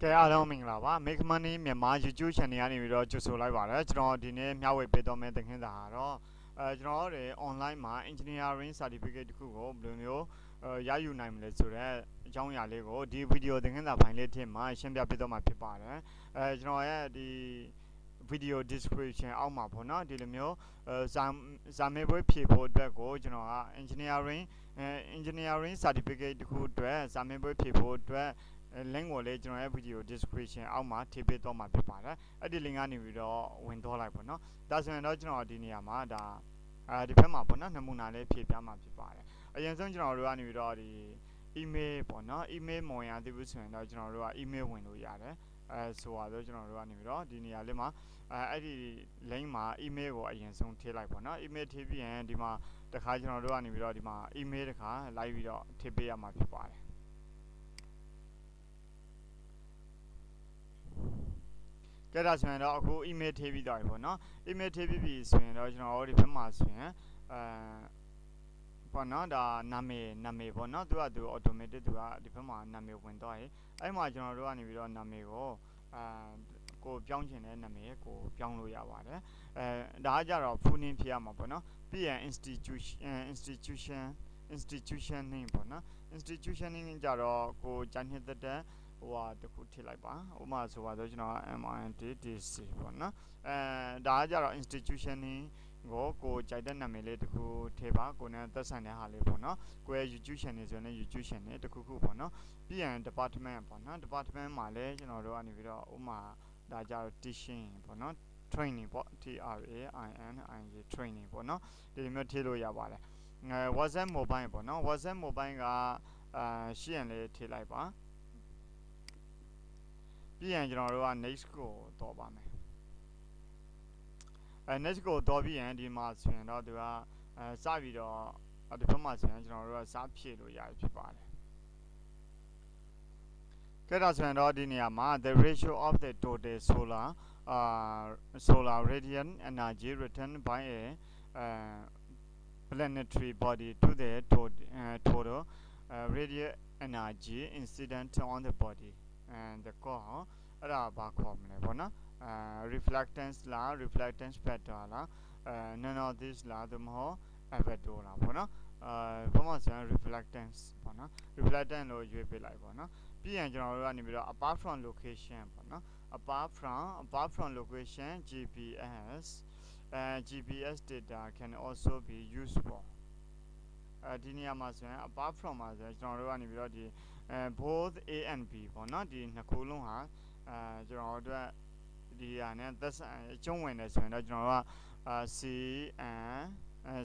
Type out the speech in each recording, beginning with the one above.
ကဲအားလုံးမင်္ဂလာပါ Make Money မြန်မာ YouTube Channel ကနေပြီးတော့ကြိုဆိုလိုက်ပါတယ်ကျွန်တော်ဒီနေ့မျှဝေပေးတော့မယ့်သင်ခန်းစာကတော့ကျွန်တော်တို့ online မှာ engineering certificate တခုကိုဘယ်လိုမျိုးရယူနိုင်မလဲဆိုတော့အကြောင်းအရာလေးကိုဒီဗီဒီယိုသင်ခန်းစာပိုင်းလေးထည့်မှာရှင်းပြပေးတော့မှာဖြစ်ပါတယ်ကျွန်တော်ရဲ့ဒီ video description အောက်မှာပေါ့နော်ဒီလိုမျိုးဇာမေးပွဲဖြည့်ဖို့အတွက်ကိုကျွန်တော်က engineering certificate တခုအတွက်ဇာမေးပွဲဖြည့်ဖို့အတွက် link ကိုလည်းကျွန်တော်ရဲ့ video description အောက်မှာထည့်ပေးတော့မှာဖြစ်ပါတယ်အဲ့ဒီ link ကနေပြီးတော့ဝင်တော့လိုက်ပေါ့နော်ဒါဆိုရင်တော့ကျွန်တော်ဒီနေရာမှာဒါဒီဘက်မှာပေါ့နော်နမူနာလေးဖြည့်ပြမှာဖြစ်ပါတယ်အရင်ဆုံးကျွန်တော်တို့ကနေပြီးတော့ဒီ email ပေါ့နော် email မဝင်ရသေးဘူးဆိုရင်တော့ကျွန်တော်တို့က email ဝင်လို့ရတယ်ဆိုတော့ကျွန်တော်တို့ကနေပြီးတော့ဒီနေရာလေးမှာအဲ့ဒီ link မှာ email ကိုအရင်ဆုံးထည့်လိုက်ပေါ့နော် email ထည့်ပြီးရင်ဒီမှာတခါကျွန်တော်တို့ကနေပြီးတော့ဒီမှာ email တခါလိုက်ပြီးတော့ထည့်ပေးရမှာဖြစ်ပါတယ်ကဲဒါဆိုရင်တော့အခု email ထည့်ပြီးတော့ပေါ့နော် email ထည့်ပြီးပြီဆိုရင်တော့ကျွန်တော်တို့ဒီဘက်မှာဆိုရင်ပေါ့နော်ဒါနာမည်ပေါ့နော်သူကသူ automatic သူကဒီဘက်မှာနာမည်ဝင်သွားရင်အဲ့မှာကျွန်တော်တို့ကနေပြီးတော့နာမည်ကိုကိုပြောင်းချင်တဲ့နာမည်ကိုပြောင်းလို့ရပါတယ်ဒါကကြတော့ full name ဖြစ်ရမှာပေါ့နော်ပြီးရင် institution name ပေါ့နော် institution name ကြတော့ကိုဂျန်နှစ်သက်တဲ့ဟိုဟာတခုထည့်လိုက်ပါဥပမာဆိုပါတော့ကျွန်တော် MINTDC ပေါ့နော်ဒါကကြတော့ institution name ကိုကြိုက်တဲ့နာမည်လေးတခုထည့်ပါကိုနဲ့သက်ဆိုင်တဲ့ဟာလေးပေါ့နော်ကိုရဲ့ YouTube channel ဆိုရင် YouTube channel တခုပေါ့နော်ပြီးရင် department ပေါ့နော် department မှာလည်းကျွန်တော်တို့ကနေပြီးတော့ဥပမာဒါကြတော့ teaching ပေါ့နော် training ပေါ့ TRAINING training ပေါ့နော်ဒီလိုမျိုးထည့်လို့ရပါတယ်WhatsApp mobile ပေါ့နော် WhatsApp mobile ကရှိရင်လေးထည့်လိုက်ပါပြီးရင်ကျွန်တော်တို့က next ကိုတော့ပါမယ်next ကိုတော့ပြီးရင်ဒီမှာဆိုရင်တော့သူကစပြီးတော့ဒီဘက်မှာဆိုရင်ကျွန်တော်တို့ကစားဖြည့်လို့ရဖြစ်ပါတယ်ကဲဒါဆိုရင်တော့ဒီနေရာမှာ the ratio of the total solar radiant energy returned by a planetary body to the total radiant energy incident on the body and the core အဲ့ဒါဘာခေါ်မလဲပေါ့နော်reflectance လား reflectance factor လားnone of this လားသို့မဟုတ် albedo လားပေါ့နော်ဘာမှဆိုရင် reflectance ပေါ့နော် reflectance လို့ရွေးပေးလိုက်ပေါ့နော်ပြီးရင်ကျွန်တော်တို့ကနေပြီးတော့ apart from location ပေါ့နော် apart from location GPS data can also be used for ဒီနေရာမှာဆိုရင် apart from မှာဆိုရင်ကျွန်တော်တို့ကနေပြီးတော့ဒီboth A and B ပေါ့နော်ဒီနှစ်ခုလုံးဟာကျွန်တော်တို့ဒီဟာနဲ့သက်ဆိုင်အကျုံးဝင်တယ်ဆိုရင်တော့ကျွန်တော်တို့ကC and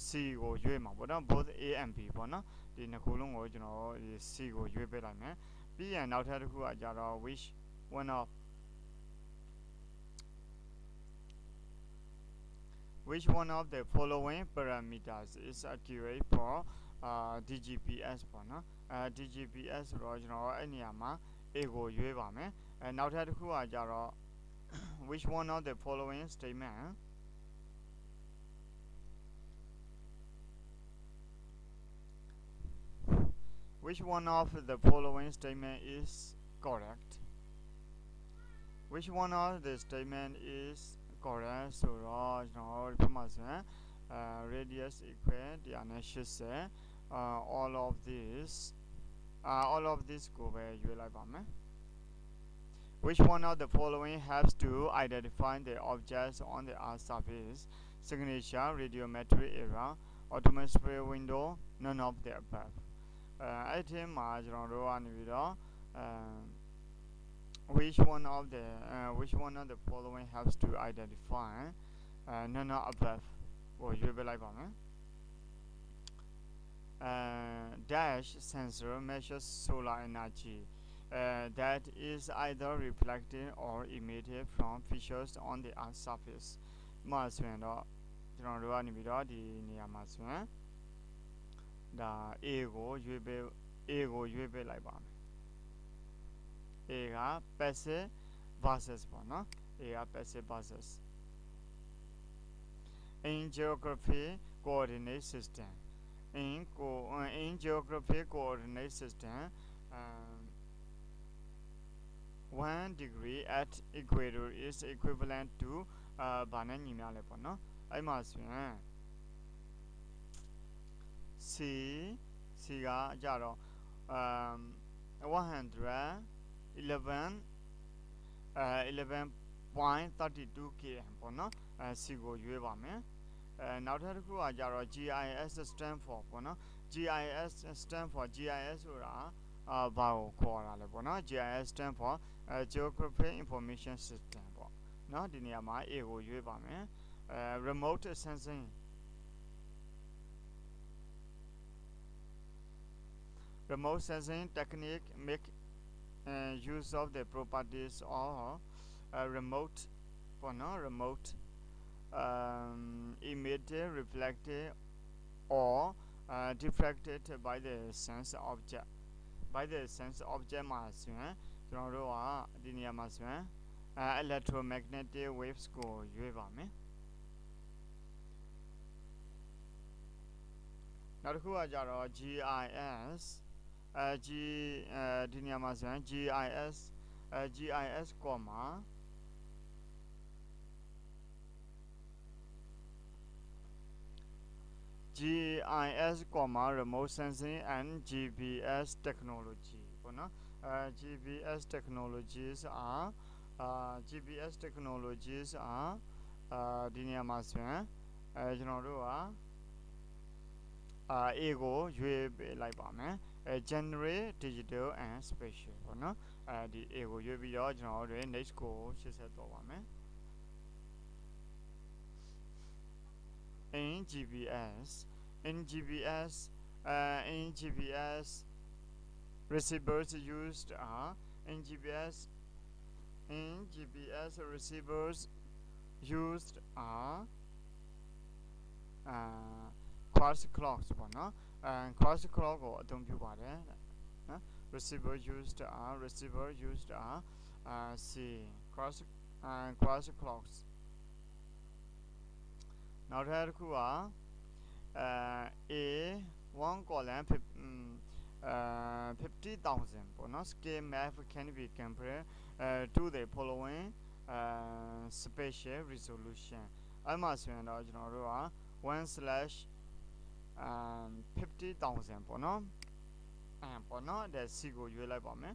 C ကိုရွေးမှာပေါ့နော် both A and B ပေါ့နော်ဒီနှစ်ခုလုံးကိုကျွန်တော်ဒီ C ကိုရွေးပေးလိုက်မယ်ပြီးရင်နောက်ထပ်တစ်ခုကကြတော့ which one of the following parameters is accurate for DGPS ပေါ့နော်DGPS ဆိုတော့ကျွန်တော်အဲ့နေရာမှာ A ကိုရွေးပါမယ်နောက်ထပ်တစ်ခုကကြတော့ which one of the following statement is correct which one of the statement is correct ဆိုတော့ကျွန်တော်ဒီမှာဆိုရင် radius equal 180 all of this ကိုပဲရွေးလိုက်ပါမယ်Which one of the following helps to identify the objects on the Earth's surface? Signature, radiometric error, automatic window, none of the above. I think which one of the following helps to identify none of above? Or you be like dash sensor measures solar energy. That is either reflected or emitted from features on the Earth's surface မှာဆိုရင်တော့ကျွန်တော်တို့ကနေပြီးတော့ဒီနေရာမှာဆိုရင်ဒါ A ကိုရွေးပေးလိုက်ပါမယ် A က passive versus ပေါ့နော် A က passive versus in geography coordinate system in geography coordinate system 1 degree at equator is equivalent to ဘာနဲ့ညီမျှလဲပေါ့နော်အဲ့မှာဆိုရင် C ကကြတော့11.32 km ပေါ့နော်C ကိုရွေးပါမယ်နောက်ထပ်တစ်ခုကကြတော့ GIS stand for ပေါ့နော် GIS stand for GIS ဆိုတာဘာကိုခေါ်တာလဲပေါ့နော် GIS stand for Geographic Information System ပေါ့နော်ဒီနေရာမှာ A ကိုရွေးပါမယ်remote sensing technique make use of the properties of remote for no remote emitted reflected or diffracted by the sense object မှာဆိုရင်ကျွန်တော်တို့ကဒီနေရာမှာဆိုရင် electromagnetic waves ကိုရွေးပါမယ်နောက်တစ်ခုကကြတော့ GIS ဒီနေရာမှာဆိုရင် GIS GIS ကောမှာ GIS ကောမှာ remote sensing and GPS technology ပေါ့နော်GPS technologies are ဒီနေရာမှာဆိုရင်ကျွန်တော်တို့ကA ကိုရွေးပေးလိုက်ပါမယ်generate digital and spatial ပေါ့နော်ဒီ A ကိုရွေးပြီးတော့ကျွန်တော်တို့ next ကိုရှင်းဆက်တော့ပါမယ် in GPS receivers used are receivers used are cross clocks ပေါ့နော်cross clock ကိုအသုံးပြုပါတယ်နော် receiver used are C cross clocks နောက်ထပ်တစ်ခုကA 1 column 50,000 ပေါ့နော် scale map can be compared to the following spatial resolution အဲ့မှာဆိုရင်တော့ကျွန်တော်တို့က 1/50,000 ပေါ့နော်ပေါ့နော်ဒါ C ကိုရွေးလိုက်ပါမယ်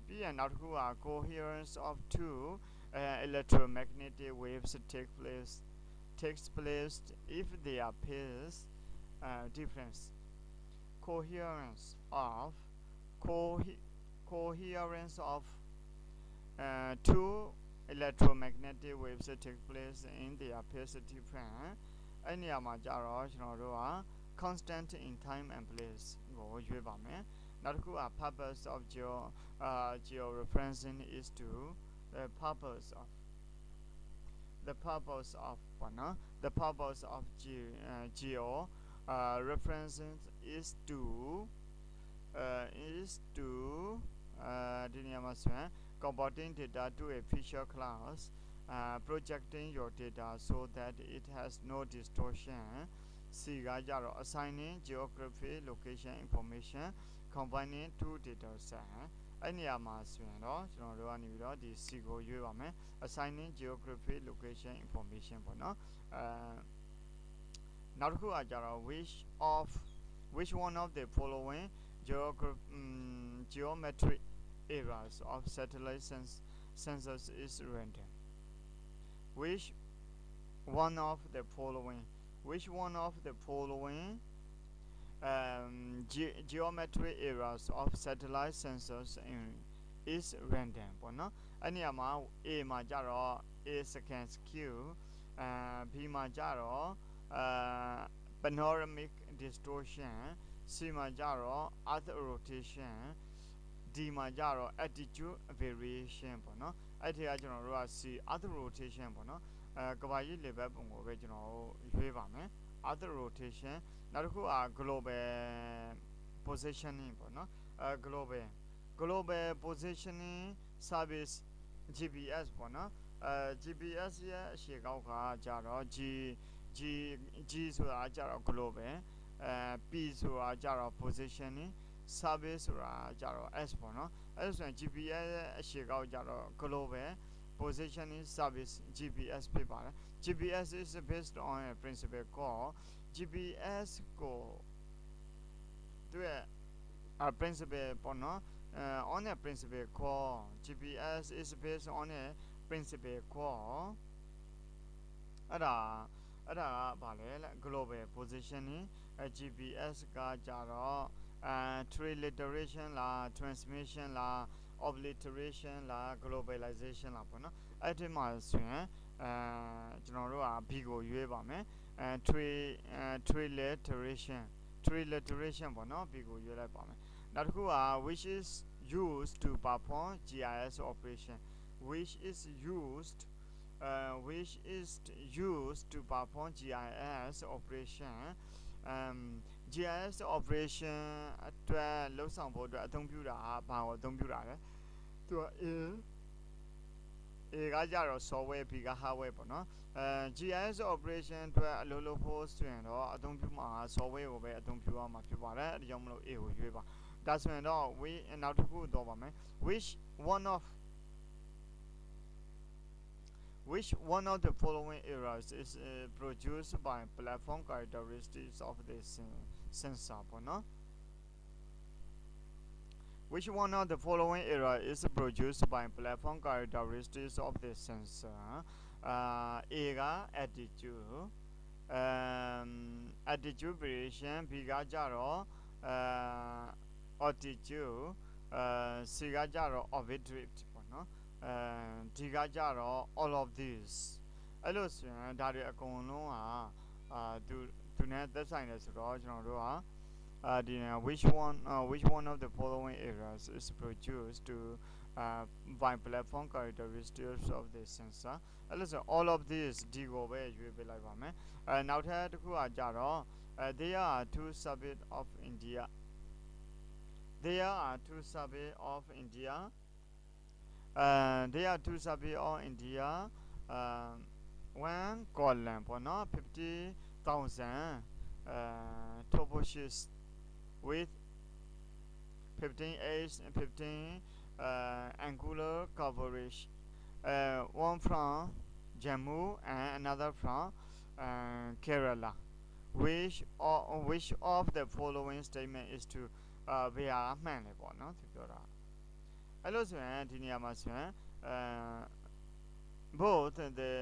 ပြီးရင်နောက်တစ်ခုက coherence of two electromagnetic waves takes place if their phase difference coherence of two electromagnetic waves take place in their phase difference အဲ့နေရာမှာကြတော့ကျွန်တော်တို့က constant in time and place ကိုရွေးပါမယ်နောက်တစ်ခုက purpose of georeferencing is to the purpose of geo referencing is to ဒီနေရာမှာဆိုရင် converting data to a feature class projecting your data so that it has no distortion C ကကြတော့ assigning geography location information combining two data set အဲ့နေရာမှာဆိုရင်တော့ကျွန်တော်တို့ကနေပြီးတော့ဒီ C ကိုရွေးပါမယ် assigning geography location information ပေါ့နော်နောက်တစ်ခုကကြတော့ which one of the following geometric areas of satellite sensors is random which one of the following geometry areas of satellite sensors is random ပေါ့နော်အဲ့နေရာမှာ A မှာကြတော့ A second skew B မှာကြတော့ panoramic distortion C မှာကြတော့ earth rotation D မှာကြတော့ attitude variation ပေါ့နော်အဲ့ဒီကကျွန်တော်တို့က C earth rotation ပေါ့နော်ကမ္ဘာကြီးလေပတ်ပုံကိုပဲကျွန်တော်ရွေးပါမယ် earth rotation နောက်တစ်ခုက global positioning ပေါ့နော်global positioning service GPS ပေါ့နော်GPS ရဲ့အရှေ့ကောက်ကကြတော့ G ဆိုတာကြတော့ global P ဆိုတာကြတော့ positioning service ဆိုတာကြတော့ S ပေါ့နော် အဲ့ဆိုရင် GPS အရှိကောက်ကြတော့ global positioning service GPS ဖြစ်ပါတယ် GPS is based on a principle called GPS ကိုသူရဲ့ principle ပေါ့နော် on a principle called GPS is based on a principle called အဲ့ဒါကဘာလဲ global positioning GPS ကကြတော့ transliteration လား transmission လား obliteration လား globalization လားပေါ့နော်အဲ့ဒီမှာဆိုရင်ကျွန်တော်တို့က B ကိုရွေးပါမယ်transliteration ပေါ့နော် B ကိုရွေးလိုက်ပါမယ်နောက်တစ်ခုက which is used to perform GIS operation which is used to perform GIS operation GIS operation အတွက်လှုပ်ဆောင်ဖို့အတွက်အသုံးပြုတာဘာကိုအသုံးပြုတာလဲသူက A ကကြတော့ software B က hardware ပေါ့နော်GIS operation အတွက်အလုပ်လုပ်ဖို့ဆိုရင်တော့အသုံးပြုမှာ software ကိုပဲအသုံးပြုရမှာဖြစ်ပါတယ်အဲဒါကြောင့်မလို့ A ကိုရွေးပါဒါဆိုရင်တော့ နောက်တစ်ခုတော့ပါမယ် which one of the following errors is produced by platform characteristics of the sensor ပေါ့နော် which one of the following error is produced by platform characteristics of the sensor A က attitude variation B ကကြတော့ altitude C ကကြတော့ orbit drift ပေါ့နော်ဒီကကြတော့ all of these အဲ့လိုဆိုရင်ဒါတွေအကုန်လုံးကသူနဲ့သက်ဆိုင်တယ်ဆိုတော့ကျွန်တော်တို့ကwhich one of the following errors is produced to by platform characteristics of the sensor အဲ့လိုဆို all of these ဒီကိုပဲရွေးပေးလိုက်ပါမယ်နောက်ထပ်တစ်ခုကကြတော့ there are two suburbs of India there are two suburbs of India one column ပေါ့နော် 50,000 toposes with 15 angular coverage one from Jammu and another from Kerala which of the following statement is to ဘယ်ဟာမှန်လဲပေါ့နော်သူပြောတာအဲ့လိုဆိုရင်ဒီနေရာမှာဆိုရင်both the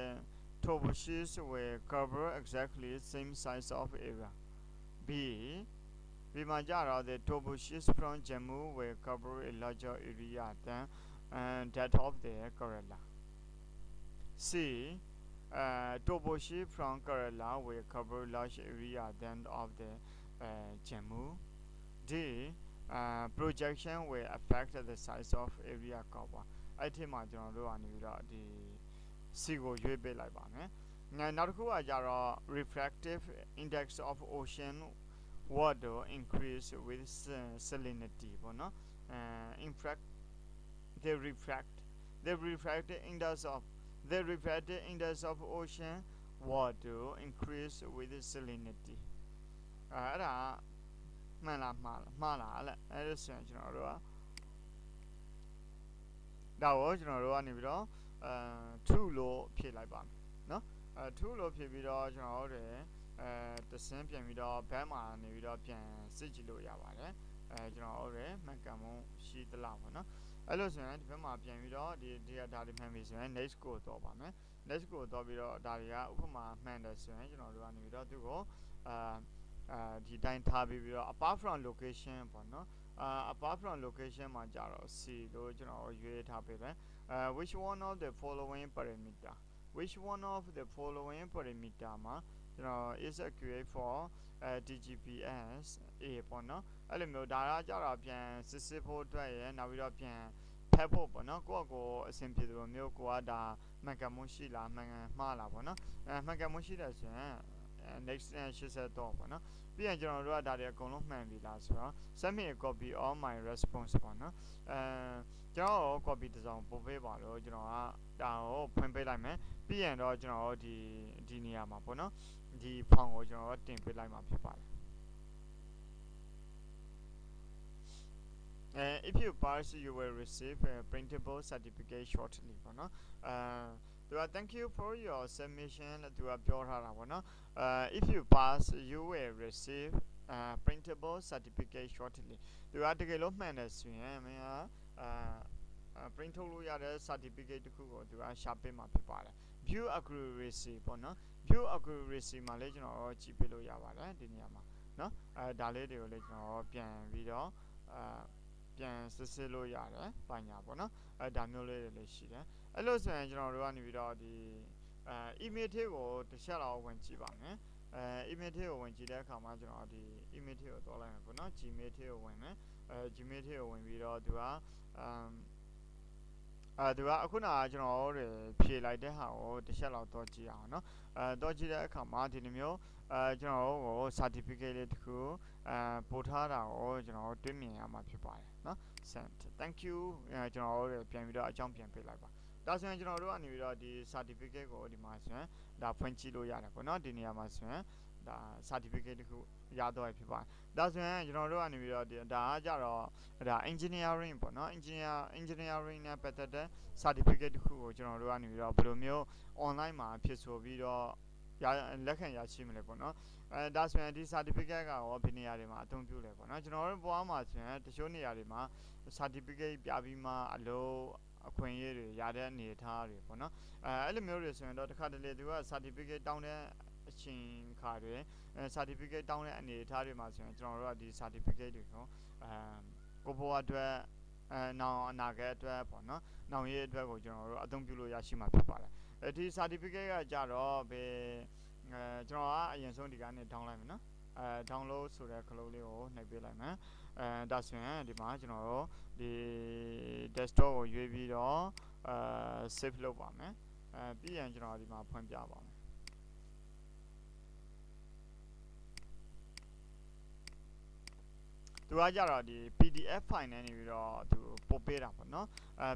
toposes will cover exactly the same size of area B မှာကြတော့ the toposes from Jammu will cover a larger area than that of the Kerala C toposes from Kerala will cover large area than of the Jammu D projection will affect the size of area cover အဲ့ဒီမှာကျွန်တော်တို့ကနေပြီးတော့ဒီ C ကိုရွေးပေးလိုက်ပါမယ်နောက်တစ်ခုကကြတော့ refractive index of ocean water increase with salinity ပေါ့နော်the refractive index of ocean water increase with salinity အဲ့ဒါမှန်လားမှားလားအဲ့ဒါဆိုရင်ကျွန်တော်တို့ကဒါကိုကျွန်တော်တို့ကနေပြီးတော့true လို့ဖြည့်လိုက်ပါမယ်เนาะtrue လို့ဖြည့်ပြီးတော့ကျွန်တော်တို့တစင်းပြန်ပြီးတော့ back မှာနေပြီးတော့ပြန်စစ်ကြည့်လို့ရပါတယ်ကျွန်တော်တို့မှန်ကန်မှုရှိသလားပေါ့နော်အဲ့လိုဆိုရင်ဒီဘက်မှာပြန်ပြီးတော့ဒီဒါတွေမှန်ပြီဆိုရင် next ကိုတော့ပါမယ် next ကိုတော့ပြီးတော့ဒါတွေကဥပမာမှန်တယ်ဆိုရင်ကျွန်တော်တို့ကနေပြီးတော့သူ့ကိုဒီတိုင်းထားပြီးတော့ apart from location ပေါ့နော်apart from location မှာကြတော့ C လို့ကျွန်တော်ရွေးထားပေးတယ်which one of the following parameterမှာကျွန်တော် is accurate for DGPS A ပေါ့နော်အဲ့လိုမျိုးဒါကကြတော့ပြန်စစ်ဖို့အတွက်ရနောက်ပြီးတော့ပြန်ဖက်ဖို့ပေါ့နော်ကိုယ့်ကိုအဆင်ပြေသလိုမျိုးကိုကဒါမှန်ကန်မှုရှိလားမှန်ကန်မှားလားပေါ့နော်မှန်ကန်မှုရှိတယ်ဆိုရင် next 80တော့ပေါ့နော်ပြီးရင်ကျွန်တော်တို့ကဒါတွေအကုန်လုံးမှန်ပြီလားဆိုတော့ send me a copy of my response ပေါ့နော်ကျွန်တော် copy တစ်စောင်ပို့ပေးပါလို့ကျွန်တော်ကဒါကိုဖွင့်ပေးလိုက်မယ်ပြီးရင်တော့ကျွန်တော်ဒီနေရာမှာပေါ့နော်ဒီ form ကိုကျွန်တော်တင်ပေးလိုက်မှာဖြစ်ပါတယ် If you pass, you will receive a printable certificate shortly ပေါ့နော်သူက thank you for your submission လို့သူကပြောထားတာပေါ့နော်if you pass you will receive printable certificate shortly သူကတကယ်လို့မှန်တယ်ဆိုရင်မင်းကprint ထုတ်လို့ရတဲ့ certificate တခုကိုသူကရှာပေးမှာဖြစ်ပါတယ် view accuracy ပေါ့နော် view accuracy မှာလည်းကျွန်တော်ကြည့်ပေးလို့ရပါတယ်ဒီနေရာမှာနော်ဒါလေးတွေကိုလည်းကျွန်တော်ပြန်ပြီးတော့ပြန်စစ်စစ်လို့ရတယ်ပါညာပေါ့နော်ဒါမျိုးလေးတွေလည်းရှိတယ်အဲ့လိုဆိုရင်ကျွန်တော်တို့ကနေပြီးတော့ဒီ email ထဲကိုတစ်ချက်လောက်ဝင်ကြည့်ပါမယ်email ထဲကိုဝင်ကြည့်တဲ့အခါမှာကျွန်တော်ဒီ email ထဲကိုသွားလိုက်မယ်ပေါ့နော် Gmail ထဲကိုဝင်မယ်Gmail ထဲကိုဝင်ပြီးတော့သူကသူကအခုနကကျွန်တော်တို့ဖြေလိုက်တဲ့ဟာကိုတစ်ချက်လောက်တော့ကြည့်အောင်เนาะတော့ကြည့်တဲ့အခါမှာဒီလိုမျိုးကျွန်တော်တို့ကို certificate လေးတစ်ခုပို့ထားတာကိုကျွန်တော်တို့တွေ့မြင်ရမှာဖြစ်ပါတယ်เนาะ send thank you ကျွန်တော်တို့ပြန်ပြီးတော့အကြောင်းပြန်ပေးလိုက်ပါဒါဆိုရင်ကျွန်တော်တို့ကနေပြီးတော့ဒီ certificate ကိုဒီမှာဆိုရင်ဒါဖွင့်ကြည့်လို့ရတယ်ပေါ့เนาะဒီနေရာမှာဆိုရင်ဒါ certificate တခုရတော့ဖြစ်ပါတယ်ဒါဆိုရင်ကျွန်တော်တို့ကနေပြီးတော့ဒါကကြတော့ဒါ engineering ပေါ့နော် engineering နဲ့ပတ်သက်တဲ့ certificate တခုကိုကျွန်တော်တို့ကနေပြီးတော့ဘယ်လိုမျိုး online မှာဖြစ်ဆိုပြီးတော့လက်ခံရရှိမလဲပေါ့နော်ဒါဆိုရင်ဒီ certificate ကရောဘယ်နေရာတွေမှာအသုံးပြုလဲပေါ့နော်ကျွန်တော်တို့ဘဝမှာဆိုရင်တချို့နေရာတွေမှာ certificate ပြပြီးမှအလို့အခွင့်အရေးတွေရတဲ့အနေအထားတွေပေါ့နော်အဲ့လိုမျိုးတွေဆိုရင်တော့တစ်ခါတလေသူက certificate တောင်းတဲ့အချိန်ခါတွေcertificate တောင်းတဲ့အနေအထားတွေမှာဆိုရင်ကျွန်တော်တို့ကဒီ certificate တွေကိုကိုဘွားအတွက်နောင်အနာဂတ်အတွက်ပေါ့နော်နောင်ရေးအတွက်ကိုကျွန်တော်တို့အသုံးပြုလို့ရရှိမှာဖြစ်ပါတယ်ဒီ certificate ကကြတော့ဘယ်ကျွန်တော်ကအရင်ဆုံးဒီကနေ down လိုက်မယ်နော်download ဆိုတဲ့ခလုတ်လေးကိုနှိပ်ပေးလိုက်မယ်ဒါဆိုရင်ဒီမှာကျွန်တော်တို့ဒီ desktop ကိုရွေးပြီးတော့ save လုပ်ပါမယ်ပြီးရင်ကျွန်တော်ဒီမှာဖွင့်ပြပါမယ်သူကကြတော့ဒီ PDF file နဲ့နေပြီးတော့သူပို့ပေးတာပေါ့နော်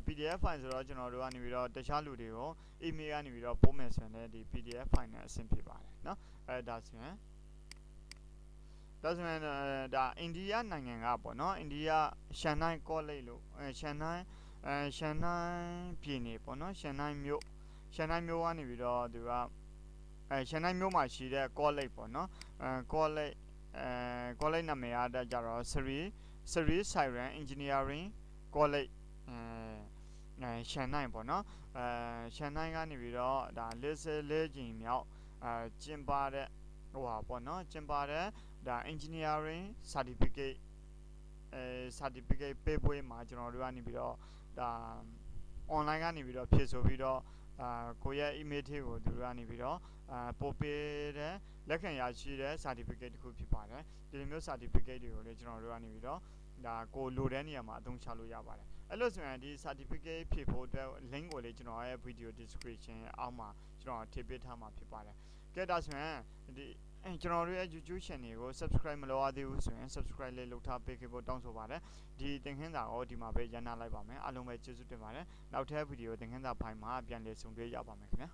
PDF file ဆိုတော့ကျွန်တော်တို့ကနေပြီးတော့တခြားလူတွေကို email ကနေပြီးတော့ပို့မယ်ဆိုရင်လည်းဒီ PDF file နဲ့အဆင်ပြေပါတယ်เนาะဒါဆိုရင်ဒါအိန္ဒိယနိုင်ငံကပေါ့နော်အိန္ဒိယရှန်နိုင်ကောလိပ်လို့ရှန်နိုင်ပြည်နယ်ပေါ့နော်ရှန်နိုင်မြို့ကနေပြီးတော့သူကရှန်နိုင်မြို့မှာရှိတဲ့ကောလိပ်ပေါ့နော်ကောလိပ်နာမည်အားကြတော့ Sri Siren Engineering College ရှန်နိုင်ပေါ့နော်ရှန်နိုင်ကနေပြီးတော့ဒါ၄ကြိမ်မြောက်ကျင်းပတဲ့ဟိုဟာပေါ့နော်ကျင်းပတဲ့ဒါ engineering certificate ပေးပွဲမှာကျွန်တော်တို့ကနေပြီးတော့ဒါ online ကနေပြီးတော့ဖြည့်ဆိုပြီးတော့ကိုရဲ့ email ထဲကိုသူတို့ကနေပြီးတော့ပို့ပေးတဲ့လက်ခံရရှိတဲ့ certificate တခုဖြစ်ပါတယ်ဒီလိုမျိုး certificate တွေကိုလည်းကျွန်တော်တို့ကနေပြီးတော့ဒါကိုလိုတဲ့နေရာမှာအသုံးချလို့ရပါတယ်အဲ့လိုဆိုရင်ဒီ certificate ဖြည့်ဖို့အတွက် link ကိုလည်းကျွန်တော်ရဲ့ video description အောက်မှာကျွန်တော်ထည့်ပေးထားမှာဖြစ်ပါတယ်ကဲဒါဆိုရင်ဒီကျွန်တော်တို့ရဲ့ YouTube channel ကို subscribe မလုပ်ရသေးဘူးဆိုရင် subscribe လေးလုပ်ထားပေးခဲ့ဖို့တောင်းဆိုပါတယ်ဒီသင်ခန်းစာကိုဒီမှာပဲရန်နာလိုက်ပါမယ်အားလုံးပဲကျေးဇူးတင်ပါတယ်နောက်ထပ် video သင်ခန်းစာဖိုင်မှာပြန်လည်ဆုံတွေ့ရပါမယ်ခင်ဗျာ